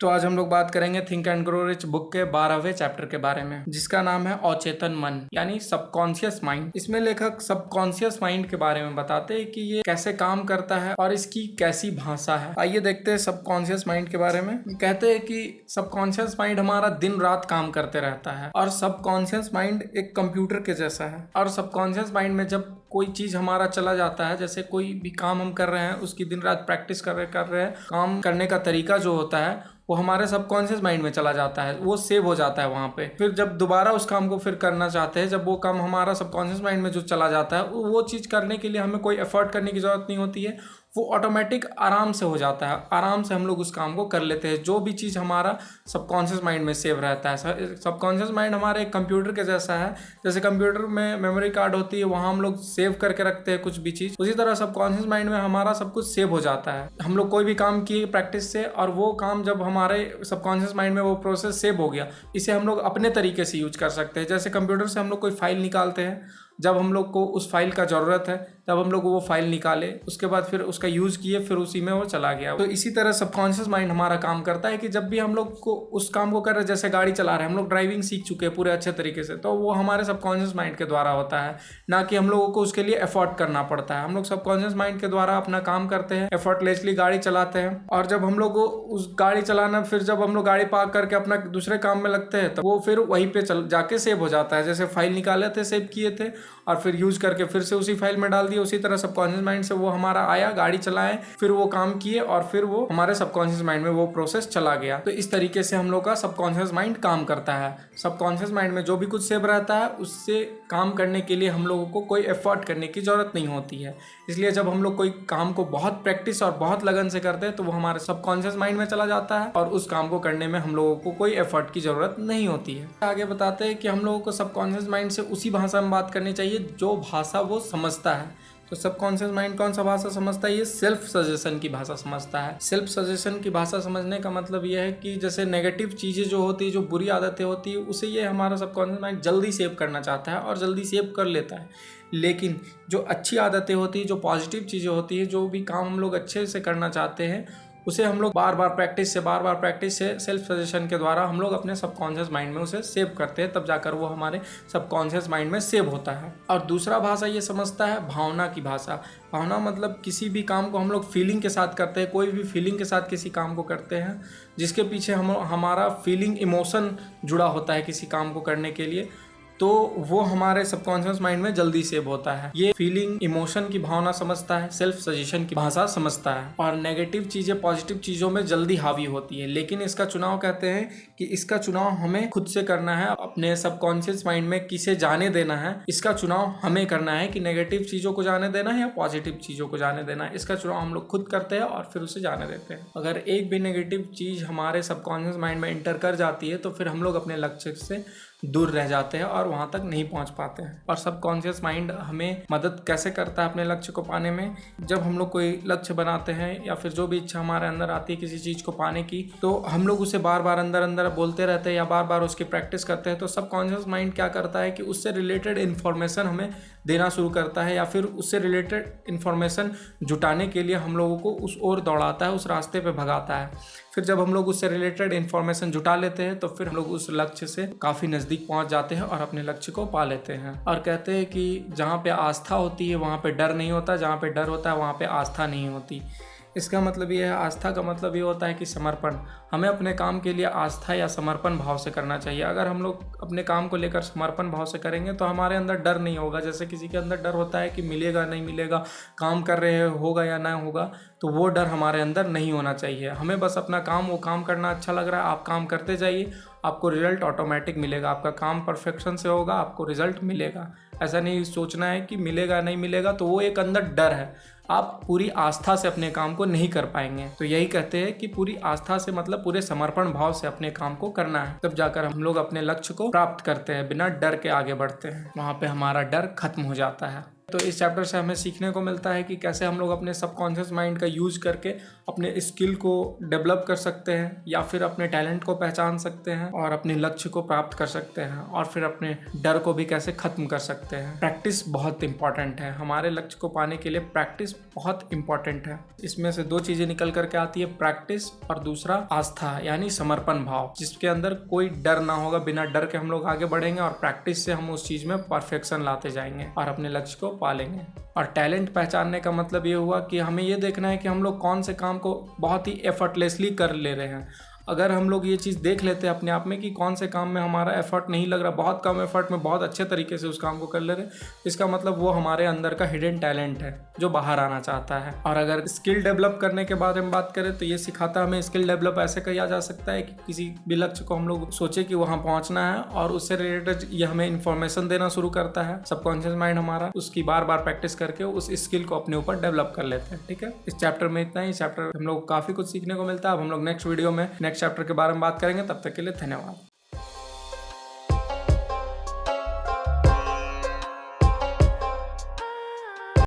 तो आज हम लोग बात करेंगे think and grow rich book के 12वें चैप्टर के बारे में, जिसका नाम है अचेतन मन यानी सबकॉन्शियस माइंड। इसमें लेखक सबकॉन्शियस माइंड के बारे में बताते हैं कि ये कैसे काम करता है और इसकी कैसी भाषा है। आइए देखते हैं सबकॉन्शियस माइंड के बारे में। कहते हैं कि सबकॉन्शियस माइंड हमारा दिन रात काम करते रहता है और सबकॉन्शियस माइंड एक कंप्यूटर के जैसा है। और सबकॉन्शियस माइंड में जब कोई चीज हमारा चला जाता है, जैसे कोई भी काम हम कर रहे हैं उसकी दिन रात प्रैक्टिस कर रहे हैं, काम करने का तरीका जो होता है वो हमारे सबकॉन्शियस माइंड में चला जाता है, वो सेव हो जाता है वहाँ पे। फिर जब दोबारा उस काम को फिर करना चाहते हैं, जब वो काम हमारा सबकॉन्शियस माइंड में जो चला जाता है, वो चीज़ करने के लिए हमें कोई एफर्ट करने की ज़रूरत नहीं होती है, वो ऑटोमेटिक आराम से हो जाता है। आराम से हम लोग उस काम को कर लेते हैं, जो भी चीज़ हमारा सबकॉन्शियस माइंड में सेव रहता है। सबकॉन्शियस माइंड हमारे एक कंप्यूटर के जैसा है। जैसे कंप्यूटर में मेमोरी कार्ड होती है, वहाँ हम लोग सेव करके रखते हैं कुछ भी चीज़, उसी तरह सबकॉन्शियस माइंड में हमारा सब कुछ सेव हो जाता है। हम लोग कोई भी काम किए प्रैक्टिस से, और वो काम जब हमारे सबकॉन्शियस माइंड में वो प्रोसेस सेव हो गया, इसे हम लोग अपने तरीके से यूज कर सकते हैं। जैसे कंप्यूटर से हम लोग कोई फाइल निकालते हैं, जब हम लोग को उस फाइल का ज़रूरत है तब हम लोग वो फाइल निकाले, उसके बाद फिर उसका यूज़ किए, फिर उसी में वो चला गया। तो इसी तरह सबकॉन्शियस माइंड हमारा काम करता है कि जब भी हम लोग को उस काम को कर रहे हैं, जैसे गाड़ी चला रहे हैं, हम लोग ड्राइविंग सीख चुके हैं पूरे अच्छे तरीके से, तो वो हमारे सबकॉन्शियस माइंड के द्वारा होता है, ना कि हम लोगों को उसके लिए एफर्ट करना पड़ता है। हम लोग सबकॉन्शियस माइंड के द्वारा अपना काम करते हैं, एफर्टलेसली गाड़ी चलाते हैं। और जब हम लोग उस गाड़ी चलाना, फिर जब हम लोग गाड़ी पार्क करके अपना दूसरे काम में लगते हैं, तो वो फिर वहीं पे जाके सेव हो जाता है। जैसे फाइल निकाले थे, सेव किए थे, और फिर यूज करके फिर से उसी फाइल में डाल दिए, उसी तरह सबकॉन्शियस माइंड से वो हमारा आया, गाड़ी चलाए, फिर वो काम किए, और फिर वो हमारे सबकॉन्शियस माइंड में वो प्रोसेस चला गया। तो इस तरीके से हम लोग का सबकॉन्शियस माइंड काम करता है। सबकॉन्शियस माइंड में जो भी कुछ सेव रहता है, उससे काम करने के लिए हम लोगों को कोई एफर्ट करने की जरूरत नहीं होती है। इसलिए जब हम लोग कोई काम को बहुत प्रैक्टिस और बहुत लगन से करते हैं, तो वो हमारे सबकॉन्शियस माइंड में चला जाता है, और उस काम को करने में हम लोगों को कोई एफर्ट की जरूरत नहीं होती है। आगे बताते हैं कि हम लोगों को सबकॉन्शियस माइंड से उसी भाषा में बात करनी चाहिए जो भाषा वो समझता है। तो सबकॉन्शियस माइंड कौन सा भाषा समझता है? ये सेल्फ सजेशन की भाषा समझता है। सेल्फ सजेशन की भाषा समझने का मतलब ये है कि जैसे नेगेटिव चीज़ें जो होती है, जो बुरी आदतें होती है, उसे ये हमारा सबकॉन्शियस माइंड जल्दी सेव करना चाहता है और जल्दी सेव कर लेता है। लेकिन जो अच्छी आदतें होती है, जो पॉजिटिव चीज़ें होती है, जो भी काम हम लोग अच्छे से करना चाहते हैं, उसे हम लोग बार बार प्रैक्टिस से सेल्फ सजेशन के द्वारा हम लोग अपने सबकॉन्शियस माइंड में उसे सेव करते हैं, तब जाकर वो हमारे सबकॉन्शियस माइंड में सेव होता है। और दूसरा भाषा ये समझता है भावना की भाषा। भावना मतलब किसी भी काम को हम लोग फीलिंग के साथ करते हैं, कोई भी फीलिंग के साथ किसी काम को करते हैं, जिसके पीछे हमारा फीलिंग इमोशन जुड़ा होता है किसी काम को करने के लिए, तो वो हमारे सबकॉन्शियस माइंड में जल्दी सेव होता है। ये फीलिंग इमोशन की भावना समझता है, सेल्फ सजेशन की भाषा समझता है, और नेगेटिव चीजें पॉजिटिव चीजों में जल्दी हावी होती है। लेकिन इसका चुनाव, कहते हैं कि इसका चुनाव हमें खुद से करना है। अपने सबकॉन्शियस माइंड में किसे जाने देना है, इसका चुनाव हमें करना है कि नेगेटिव चीजों को जाने देना है या पॉजिटिव चीजों को जाने देना है। इसका चुनाव हम लोग खुद करते हैं और फिर उसे जाने देते हैं। अगर एक भी नेगेटिव चीज हमारे सबकॉन्शियस माइंड में इंटर कर जाती है, तो फिर हम लोग अपने लक्ष्य से दूर रह जाते हैं और वहां तक नहीं पहुंच पाते हैं। और सबकॉन्शियस माइंड हमें मदद कैसे करता है अपने लक्ष्य को पाने में? जब हम लोग कोई लक्ष्य बनाते हैं या फिर जो भी इच्छा हमारे अंदर आती है किसी चीज को पाने की, तो हम लोग उसे बार बार अंदर अंदर बोलते रहते हैं या बार बार उसकी प्रैक्टिस करते हैं। तो सबकॉन्शियस माइंड क्या करता है कि उससे रिलेटेड इन्फॉर्मेशन हमें देना शुरू करता है, या फिर उससे रिलेटेड इन्फॉर्मेशन जुटाने के लिए हम लोगों को उस ओर दौड़ाता है, उस रास्ते पे भगाता है। फिर जब हम लोग उससे रिलेटेड इन्फॉर्मेशन जुटा लेते हैं, तो फिर हम लोग उस लक्ष्य से काफ़ी नज़दीक पहुंच जाते हैं और अपने लक्ष्य को पा लेते हैं। और कहते हैं कि जहाँ पे आस्था होती है वहाँ पे डर नहीं होता, जहाँ पे डर होता है वहाँ पे आस्था नहीं होती। इसका मतलब ये है, आस्था का मतलब ये होता है कि समर्पण। हमें अपने काम के लिए आस्था या समर्पण भाव से करना चाहिए। अगर हम लोग अपने काम को लेकर समर्पण भाव से करेंगे, तो हमारे अंदर डर नहीं होगा। जैसे किसी के अंदर डर होता है कि मिलेगा नहीं मिलेगा, काम कर रहे होगा या ना होगा, तो वो डर हमारे अंदर नहीं होना चाहिए। हमें बस अपना काम, वो काम करना अच्छा लग रहा है, आप काम करते जाइए, आपको रिजल्ट ऑटोमेटिक मिलेगा। आपका काम परफेक्शन से होगा, आपको रिजल्ट मिलेगा। ऐसा नहीं सोचना है कि मिलेगा नहीं मिलेगा, तो वो एक अंदर डर है। आप पूरी आस्था से अपने काम को नहीं कर पाएंगे। तो यही कहते हैं कि पूरी आस्था से मतलब पूरे समर्पण भाव से अपने काम को करना है, तब जाकर हम लोग अपने लक्ष्य को प्राप्त करते हैं, बिना डर के आगे बढ़ते हैं। वहाँ पे हमारा डर खत्म हो जाता है। तो इस चैप्टर से हमें सीखने को मिलता है कि कैसे हम लोग अपने सबकॉन्शियस माइंड का यूज करके अपने स्किल को डेवलप कर सकते हैं या फिर अपने टैलेंट को पहचान सकते हैं और अपने लक्ष्य को प्राप्त कर सकते हैं और फिर अपने डर को भी कैसे खत्म कर सकते हैं। प्रैक्टिस बहुत इंपॉर्टेंट है, हमारे लक्ष्य को पाने के लिए प्रैक्टिस बहुत इंपॉर्टेंट है। इसमें से दो चीजें निकल करके आती है, प्रैक्टिस और दूसरा आस्था यानी समर्पण भाव, जिसके अंदर कोई डर ना होगा। बिना डर के हम लोग आगे बढ़ेंगे और प्रैक्टिस से हम उस चीज में परफेक्शन लाते जाएंगे और अपने लक्ष्य को पालेंगे। और टैलेंट पहचानने का मतलब ये हुआ कि हमें ये देखना है कि हम लोग कौन से काम को बहुत ही एफर्टलेसली कर ले रहे हैं। अगर हम लोग ये चीज़ देख लेते हैं अपने आप में कि कौन से काम में हमारा एफर्ट नहीं लग रहा, बहुत कम एफर्ट में बहुत अच्छे तरीके से उस काम को कर ले रहे, इसका मतलब वो हमारे अंदर का हिडन टैलेंट है जो बाहर आना चाहता है। और अगर स्किल डेवलप करने के बारे में बात करें तो ये सिखाता है हमें, स्किल डेवलप ऐसे किया जा सकता है कि किसी भी लक्ष्य को हम लोग सोचे कि वहाँ पहुँचना है और उससे रिलेटेड ये हमें इन्फॉर्मेशन देना शुरू करता है। सबकॉन्शियस माइंड हमारा उसकी बार बार प्रैक्टिस करके उस स्किल को अपने ऊपर डेवलप कर लेते हैं। ठीक है, इस चैप्टर में इतना ही। चैप्टर हम लोग काफ़ी कुछ सीखने को मिलता है। अब हम लोग नेक्स्ट वीडियो में नेक्स्ट चैप्टर के बारे में बात करेंगे। तब तक के लिए धन्यवाद।